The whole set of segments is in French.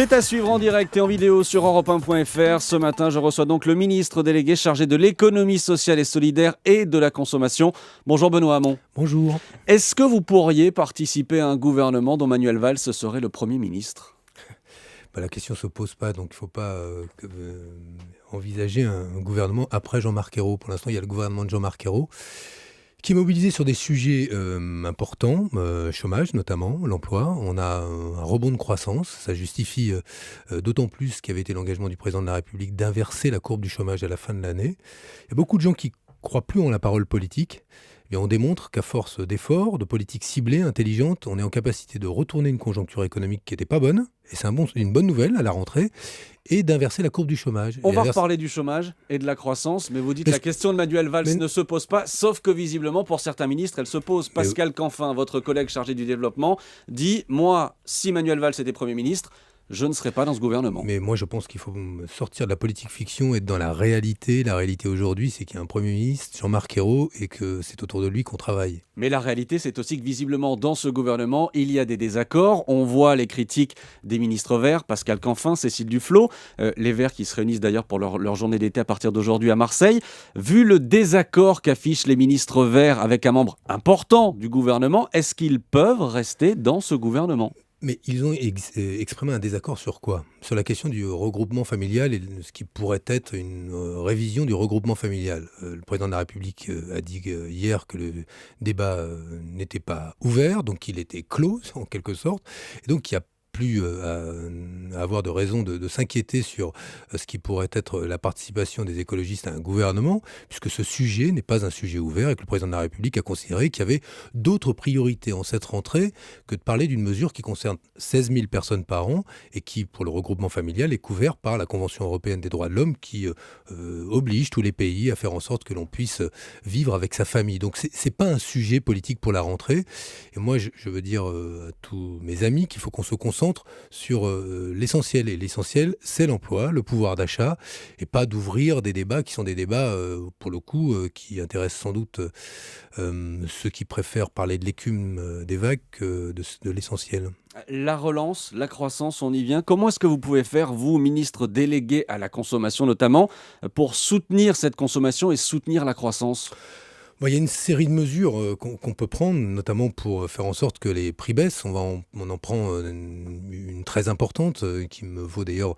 C'est à suivre en direct et en vidéo sur Europe1.fr. Ce matin, je reçois donc le ministre délégué chargé de l'économie sociale et solidaire et de la consommation. Bonjour Benoît Hamon. Bonjour. Est-ce que vous pourriez participer à un gouvernement dont Manuel Valls serait le Premier ministre ? La question ne se pose pas, donc il ne faut pas envisager un gouvernement après Jean-Marc Ayrault. Pour l'instant, il y a le gouvernement de Jean-Marc Ayrault qui est mobilisé sur des sujets importants, chômage notamment, l'emploi. On a un rebond de croissance, ça justifie d'autant plus ce qui avait été l'engagement du président de la République d'inverser la courbe du chômage à la fin de l'année. Il y a beaucoup de gens qui croient plus en la parole politique. Eh bien, on démontre qu'à force d'efforts, de politiques ciblées, intelligentes, on est en capacité de retourner une conjoncture économique qui n'était pas bonne, et c'est une bonne nouvelle à la rentrée, et d'inverser la courbe du chômage. On va reparler du chômage et de la croissance, mais vous dites que la question de Manuel Valls ne se pose pas, sauf que visiblement pour certains ministres, elle se pose. Pascal Canfin, votre collègue chargé du développement, dit « Moi, si Manuel Valls était Premier ministre, je ne serai pas dans ce gouvernement. » Mais moi, je pense qu'il faut sortir de la politique fiction et être dans la réalité. La réalité aujourd'hui, c'est qu'il y a un Premier ministre, Jean-Marc Ayrault, et que c'est autour de lui qu'on travaille. Mais la réalité, c'est aussi que visiblement, dans ce gouvernement, il y a des désaccords. On voit les critiques des ministres verts, Pascal Canfin, Cécile Duflot, les Verts qui se réunissent d'ailleurs pour leur journée d'été à partir d'aujourd'hui à Marseille. Vu le désaccord qu'affichent les ministres verts avec un membre important du gouvernement, est-ce qu'ils peuvent rester dans ce gouvernement ? Mais ils ont exprimé un désaccord sur quoi ? Sur la question du regroupement familial et de ce qui pourrait être une révision du regroupement familial. Le président de la République a dit hier que le débat n'était pas ouvert, donc il était clos en quelque sorte. Et donc il y a plus à avoir de raison de s'inquiéter sur ce qui pourrait être la participation des écologistes à un gouvernement, puisque ce sujet n'est pas un sujet ouvert et que le président de la République a considéré qu'il y avait d'autres priorités en cette rentrée que de parler d'une mesure qui concerne 16 000 personnes par an et qui, pour le regroupement familial, est couvert par la Convention européenne des droits de l'homme qui oblige tous les pays à faire en sorte que l'on puisse vivre avec sa famille. Donc c'est pas un sujet politique pour la rentrée. Et moi, je veux dire à tous mes amis qu'il faut qu'on se concentre sur l'essentiel. Et l'essentiel, c'est l'emploi, le pouvoir d'achat, et pas d'ouvrir des débats qui sont des débats, pour le coup, qui intéressent sans doute ceux qui préfèrent parler de l'écume des vagues que de l'essentiel. La relance, la croissance, on y vient. Comment est-ce que vous pouvez faire, vous, ministre délégué à la consommation notamment, pour soutenir cette consommation et soutenir la croissance ? Il y a une série de mesures qu'on peut prendre, notamment pour faire en sorte que les prix baissent. On en prend une très importante, qui me vaut d'ailleurs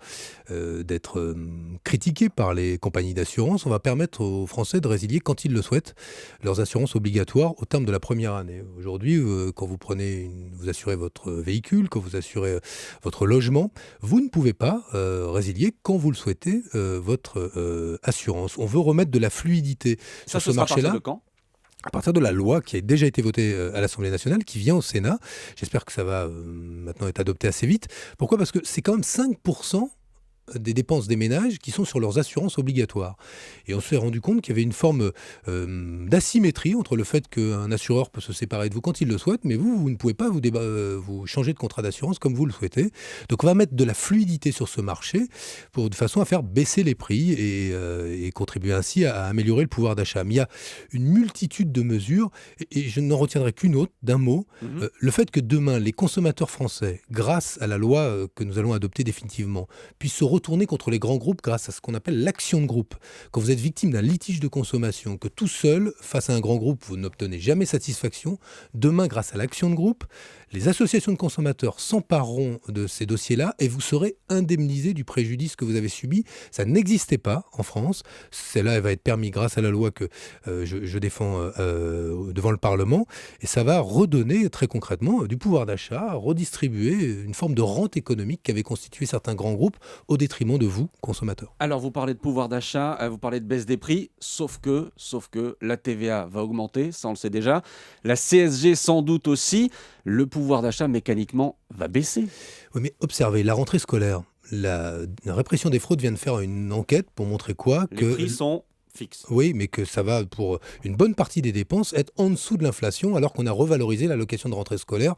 d'être critiquée par les compagnies d'assurance. On va permettre aux Français de résilier, quand ils le souhaitent, leurs assurances obligatoires au terme de la première année. Aujourd'hui, quand vous assurez votre véhicule, quand vous assurez votre logement, vous ne pouvez pas résilier, quand vous le souhaitez, votre assurance. On veut remettre de la fluidité sur ce marché-là. Ça, de quand ? À partir de la loi qui a déjà été votée à l'Assemblée nationale, qui vient au Sénat. J'espère que ça va maintenant être adopté assez vite. Pourquoi ? Parce que c'est quand même 5% des dépenses des ménages qui sont sur leurs assurances obligatoires. Et on s'est rendu compte qu'il y avait une forme d'asymétrie entre le fait qu'un assureur peut se séparer de vous quand il le souhaite, mais vous ne pouvez pas vous changer de contrat d'assurance comme vous le souhaitez. Donc on va mettre de la fluidité sur ce marché de façon à faire baisser les prix et contribuer ainsi à améliorer le pouvoir d'achat. Mais il y a une multitude de mesures et je n'en retiendrai qu'une autre, d'un mot. Le fait que demain, les consommateurs français, grâce à la loi que nous allons adopter définitivement, puissent se retourner contre les grands groupes grâce à ce qu'on appelle l'action de groupe. Quand vous êtes victime d'un litige de consommation, que tout seul, face à un grand groupe, vous n'obtenez jamais satisfaction, demain, grâce à l'action de groupe, les associations de consommateurs s'empareront de ces dossiers-là et vous serez indemnisé du préjudice que vous avez subi. Ça n'existait pas en France. Celle-là, elle va être permise grâce à la loi que je défends devant le Parlement. Et ça va redonner très concrètement du pouvoir d'achat, redistribuer une forme de rente économique qu'avaient constitué certains grands groupes au détriment de vous, consommateurs. Alors, vous parlez de pouvoir d'achat, vous parlez de baisse des prix, sauf que la TVA va augmenter, ça on le sait déjà. La CSG sans doute aussi. Le pouvoir d'achat, mécaniquement, va baisser. Oui, mais observez, la rentrée scolaire, la répression des fraudes vient de faire une enquête pour montrer quoi ? Les prix sont fixe. Oui, mais que ça va, pour une bonne partie des dépenses, être en dessous de l'inflation, alors qu'on a revalorisé l'allocation de rentrée scolaire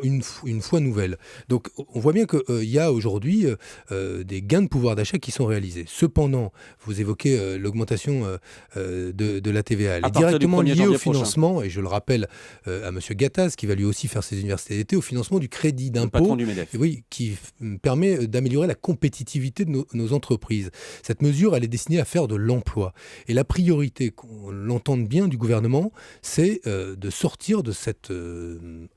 une fois nouvelle. Donc on voit bien qu'il y a aujourd'hui des gains de pouvoir d'achat qui sont réalisés. Cependant, vous évoquez l'augmentation de la TVA. Elle est directement liée au financement, et je le rappelle à M. Gattaz, qui va lui aussi faire ses universités d'été, au financement du crédit d'impôt, oui, qui permet d'améliorer la compétitivité de nos entreprises. Cette mesure, elle est destinée à faire de l'emploi. Et la priorité, qu'on l'entende bien, du gouvernement, c'est de sortir de cette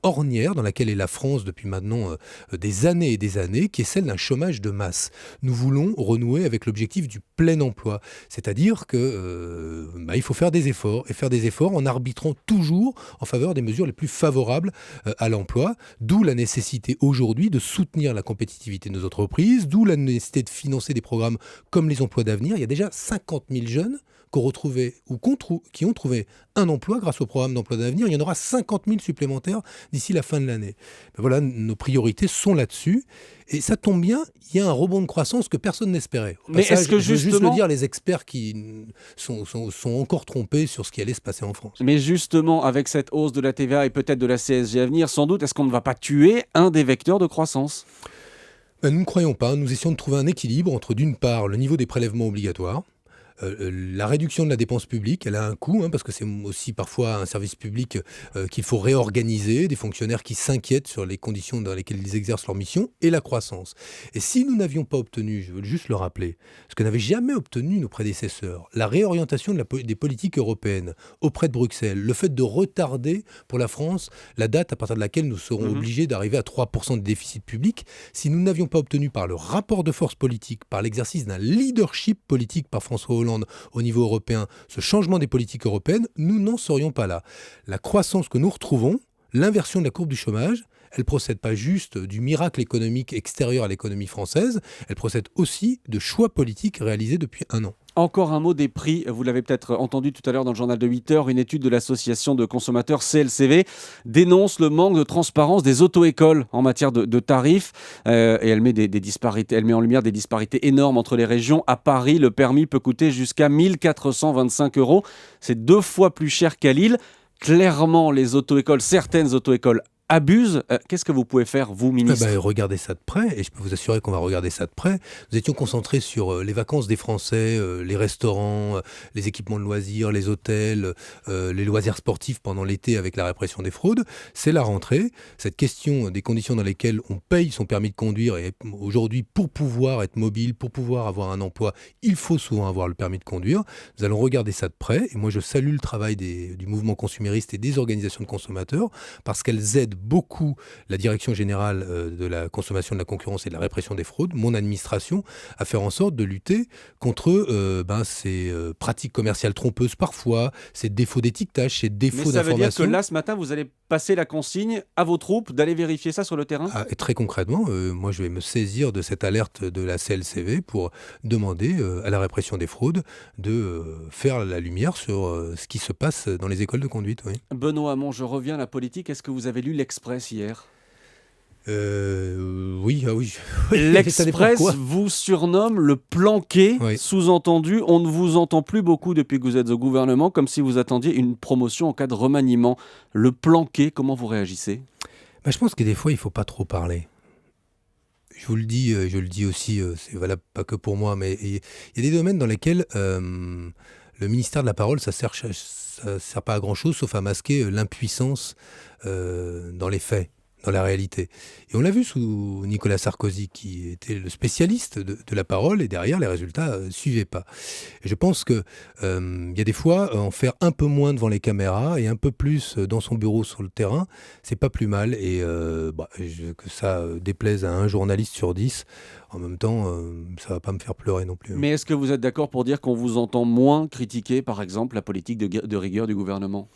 ornière dans laquelle est la France depuis maintenant des années et des années, qui est celle d'un chômage de masse. Nous voulons renouer avec l'objectif du plein emploi, c'est-à-dire que il faut faire des efforts, et faire des efforts en arbitrant toujours en faveur des mesures les plus favorables à l'emploi, d'où la nécessité aujourd'hui de soutenir la compétitivité de nos entreprises, d'où la nécessité de financer des programmes comme les emplois d'avenir. Il y a déjà 50 000 jeunes qui ont trouvé un emploi grâce au programme d'emploi d'avenir. Il y en aura 50 000 supplémentaires d'ici la fin de l'année. Voilà, nos priorités sont là-dessus. Et ça tombe bien, il y a un rebond de croissance que personne n'espérait. Mais est-ce que je veux juste le dire, les experts qui sont encore trompés sur ce qui allait se passer en France. Mais justement, avec cette hausse de la TVA et peut-être de la CSG à venir, sans doute, est-ce qu'on ne va pas tuer un des vecteurs de croissance ? Nous ne croyons pas. Nous essayons de trouver un équilibre entre, d'une part, le niveau des prélèvements obligatoires, la réduction de la dépense publique, elle a un coût, parce que c'est aussi parfois un service public qu'il faut réorganiser, des fonctionnaires qui s'inquiètent sur les conditions dans lesquelles ils exercent leur mission, et la croissance. Et si nous n'avions pas obtenu, je veux juste le rappeler, ce que n'avaient jamais obtenu nos prédécesseurs, la réorientation des politiques européennes auprès de Bruxelles, le fait de retarder pour la France la date à partir de laquelle nous serons obligés d'arriver à 3% de déficit public, si nous n'avions pas obtenu par le rapport de force politique, par l'exercice d'un leadership politique par François Hollande au niveau européen, ce changement des politiques européennes, nous n'en serions pas là. La croissance que nous retrouvons, l'inversion de la courbe du chômage, elle ne procède pas juste du miracle économique extérieur à l'économie française, elle procède aussi de choix politiques réalisés depuis un an. Encore un mot des prix. Vous l'avez peut-être entendu tout à l'heure dans le journal de 8 heures. Une étude de l'association de consommateurs CLCV dénonce le manque de transparence des auto-écoles en matière de tarifs. Et elle met des disparités. Elle met en lumière des disparités énormes entre les régions. À Paris, le permis peut coûter jusqu'à 1 425 €. C'est 2 fois plus cher qu'à Lille. Clairement, les auto-écoles, certaines auto-écoles abusent. Qu'est-ce que vous pouvez faire, vous, ministre ? Regardez ça de près, et je peux vous assurer qu'on va regarder ça de près. Nous étions concentrés sur les vacances des Français, les restaurants, les équipements de loisirs, les hôtels, les loisirs sportifs pendant l'été avec la répression des fraudes. C'est la rentrée. Cette question des conditions dans lesquelles on paye son permis de conduire, et aujourd'hui, pour pouvoir être mobile, pour pouvoir avoir un emploi, il faut souvent avoir le permis de conduire. Nous allons regarder ça de près, et moi je salue le travail du mouvement consumériste et des organisations de consommateurs, parce qu'elles aident beaucoup la Direction générale de la consommation, de la concurrence et de la répression des fraudes, mon administration, à faire en sorte de lutter contre ces pratiques commerciales trompeuses parfois, ces défauts d'étiquetage, ces défauts d'information. Mais ça veut dire que là, ce matin, vous allez passer la consigne à vos troupes d'aller vérifier ça sur le terrain ? Et très concrètement, moi je vais me saisir de cette alerte de la CLCV pour demander à la répression des fraudes de faire la lumière sur ce qui se passe dans les écoles de conduite. Oui. Benoît Hamon, je reviens à la politique. Est-ce que vous avez lu l'Express hier ? Oui. L'Express vous surnomme le planqué, oui. Sous-entendu, on ne vous entend plus beaucoup depuis que vous êtes au gouvernement, comme si vous attendiez une promotion en cas de remaniement. Le planqué, comment vous réagissez ? Je pense que des fois, il ne faut pas trop parler. Je vous le dis, je le dis aussi, c'est valable pas que pour moi, mais il y a des domaines dans lesquels le ministère de la parole, ça sert pas à grand-chose, sauf à masquer l'impuissance dans les faits, dans la réalité. Et on l'a vu sous Nicolas Sarkozy, qui était le spécialiste de la parole, et derrière, les résultats suivaient pas. Et je pense que y a des fois, en faire un peu moins devant les caméras et un peu plus dans son bureau sur le terrain, c'est pas plus mal. Et que ça déplaise à un journaliste sur 10, en même temps, ça va pas me faire pleurer non plus. Mais est-ce que vous êtes d'accord pour dire qu'on vous entend moins critiquer, par exemple, la politique de rigueur du gouvernement ?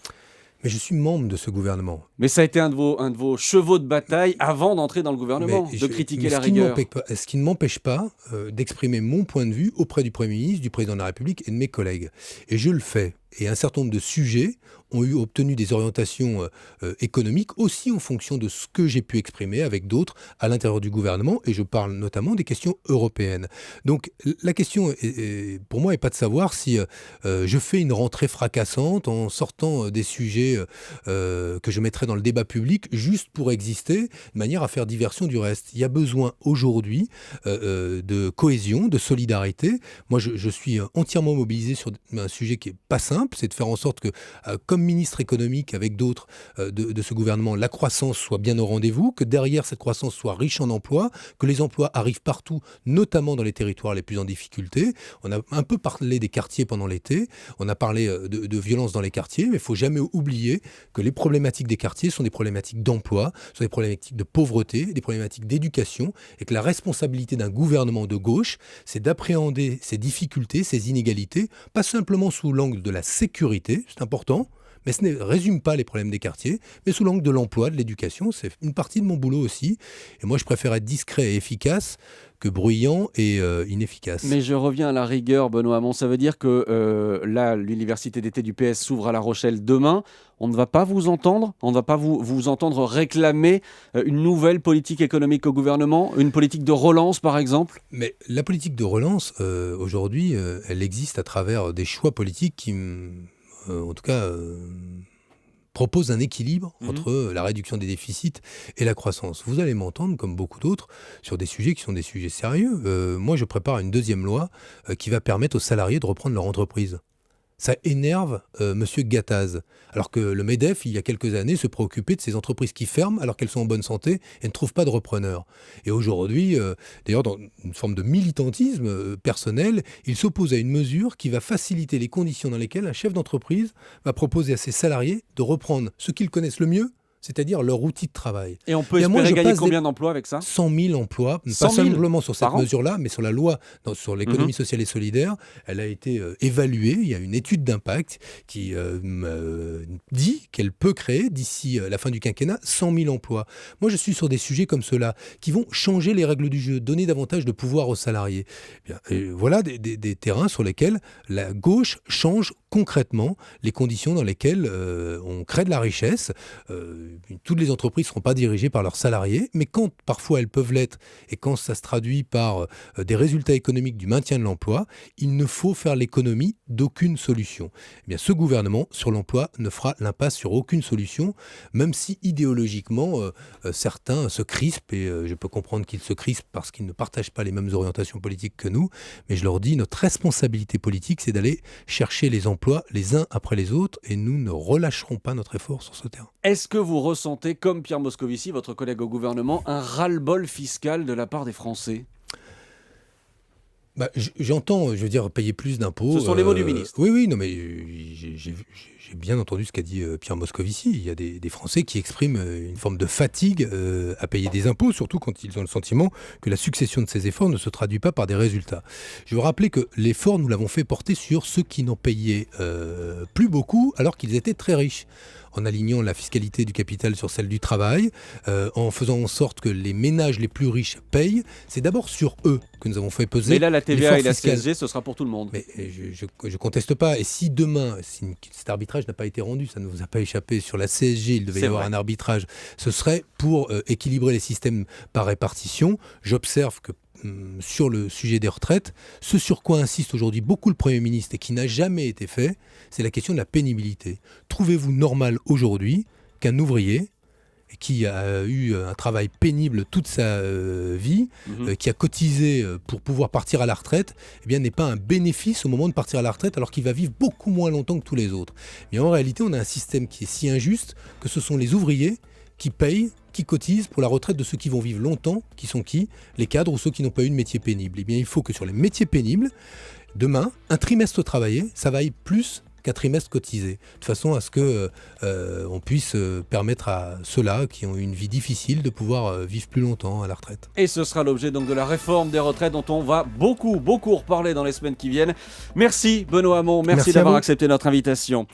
Mais je suis membre de ce gouvernement. Mais ça a été un de vos chevaux de bataille avant d'entrer dans le gouvernement, de critiquer la rigueur. Ce qui ne m'empêche pas d'exprimer mon point de vue auprès du Premier ministre, du Président de la République et de mes collègues. Et je le fais. Et un certain nombre de sujets ont obtenu des orientations économiques aussi en fonction de ce que j'ai pu exprimer avec d'autres à l'intérieur du gouvernement, et je parle notamment des questions européennes. Donc la question, pour moi, n'est pas de savoir si je fais une rentrée fracassante en sortant des sujets que je mettrais dans le débat public juste pour exister, de manière à faire diversion du reste. Il y a besoin aujourd'hui de cohésion, de solidarité. Moi, je suis entièrement mobilisé sur un sujet qui n'est pas simple, c'est de faire en sorte que, comme ministre économique avec d'autres de ce gouvernement, la croissance soit bien au rendez-vous, que derrière cette croissance soit riche en emplois, que les emplois arrivent partout, notamment dans les territoires les plus en difficulté. On a un peu parlé des quartiers pendant l'été, on a parlé de violence dans les quartiers, mais il ne faut jamais oublier que les problématiques des quartiers sont des problématiques d'emploi, sont des problématiques de pauvreté, des problématiques d'éducation, et que la responsabilité d'un gouvernement de gauche, c'est d'appréhender ces difficultés, ces inégalités, pas simplement sous l'angle de la sécurité, c'est important, mais ce ne résume pas les problèmes des quartiers, mais sous l'angle de l'emploi, de l'éducation. C'est une partie de mon boulot aussi. Et moi, je préfère être discret et efficace que bruyant et inefficace. Mais je reviens à la rigueur, Benoît Hamon. Ça veut dire que là, l'université d'été du PS s'ouvre à La Rochelle demain. On ne va pas vous entendre? On ne va pas vous entendre réclamer une nouvelle politique économique au gouvernement? Une politique de relance, par exemple? Mais la politique de relance, aujourd'hui, elle existe à travers des choix politiques qui... en tout cas, propose un équilibre entre la réduction des déficits et la croissance. Vous allez m'entendre, comme beaucoup d'autres, sur des sujets qui sont des sujets sérieux. Moi, je prépare une deuxième loi qui va permettre aux salariés de reprendre leur entreprise. Ça énerve Monsieur Gattaz, alors que le MEDEF, il y a quelques années, se préoccupait de ces entreprises qui ferment alors qu'elles sont en bonne santé et ne trouvent pas de repreneurs. Et aujourd'hui, d'ailleurs, dans une forme de militantisme personnel, il s'oppose à une mesure qui va faciliter les conditions dans lesquelles un chef d'entreprise va proposer à ses salariés de reprendre ce qu'ils connaissent le mieux, c'est-à-dire leur outil de travail. Et on peut espérer gagner combien d'emplois avec ça? 100 000 emplois, 100 pas 000 simplement sur cette mesure-là, mais sur la loi sur l'économie sociale et solidaire. Elle a été évaluée, il y a une étude d'impact qui dit qu'elle peut créer, d'ici la fin du quinquennat, 100 000 emplois. Moi, je suis sur des sujets comme ceux-là, qui vont changer les règles du jeu, donner davantage de pouvoir aux salariés. Voilà des terrains sur lesquels la gauche change concrètement les conditions dans lesquelles on crée de la richesse. Toutes les entreprises ne seront pas dirigées par leurs salariés, mais quand parfois elles peuvent l'être, et quand ça se traduit par des résultats économiques du maintien de l'emploi, il ne faut faire l'économie d'aucune solution. Eh bien, ce gouvernement, sur l'emploi, ne fera l'impasse sur aucune solution, même si idéologiquement, certains se crispent, et je peux comprendre qu'ils se crispent parce qu'ils ne partagent pas les mêmes orientations politiques que nous, mais je leur dis, notre responsabilité politique, c'est d'aller chercher les emplois les uns après les autres, et nous ne relâcherons pas notre effort sur ce terrain. Est-ce que vous ressentez, comme Pierre Moscovici, votre collègue au gouvernement, un ras-le-bol fiscal de la part des Français? J'entends, je veux dire, payer plus d'impôts. Ce sont les mots du ministre. Oui, non, mais j'ai bien entendu ce qu'a dit Pierre Moscovici. Il y a des Français qui expriment une forme de fatigue à payer des impôts, surtout quand ils ont le sentiment que la succession de ces efforts ne se traduit pas par des résultats. Je veux rappeler que l'effort, nous l'avons fait porter sur ceux qui n'en payaient plus beaucoup alors qu'ils étaient très riches, en alignant la fiscalité du capital sur celle du travail, en faisant en sorte que les ménages les plus riches payent. C'est d'abord sur eux que nous avons fait peser. Mais là, la TVA et la CSG, ce sera pour tout le monde. Mais je conteste pas. Et si demain, si cet arbitrage n'a pas été rendu, ça ne vous a pas échappé, sur la CSG, il devait y avoir un arbitrage, ce serait pour équilibrer les systèmes par répartition. J'observe que sur le sujet des retraites, ce sur quoi insiste aujourd'hui beaucoup le Premier ministre et qui n'a jamais été fait, c'est la question de la pénibilité. Trouvez-vous normal aujourd'hui qu'un ouvrier qui a eu un travail pénible toute sa vie, qui a cotisé pour pouvoir partir à la retraite, eh bien, n'ait pas un bénéfice au moment de partir à la retraite alors qu'il va vivre beaucoup moins longtemps que tous les autres. Mais en réalité, on a un système qui est si injuste que ce sont les ouvriers qui payent, qui cotisent pour la retraite de ceux qui vont vivre longtemps, qui sont qui? Les cadres ou ceux qui n'ont pas eu de métier pénible. Eh bien, il faut que sur les métiers pénibles, demain, un trimestre travaillé, ça vaille plus qu'un trimestre cotisé, de façon à ce que on puisse permettre à ceux-là qui ont eu une vie difficile de pouvoir vivre plus longtemps à la retraite. Et ce sera l'objet donc de la réforme des retraites dont on va beaucoup reparler dans les semaines qui viennent. Merci Benoît Hamon, merci d'avoir accepté notre invitation.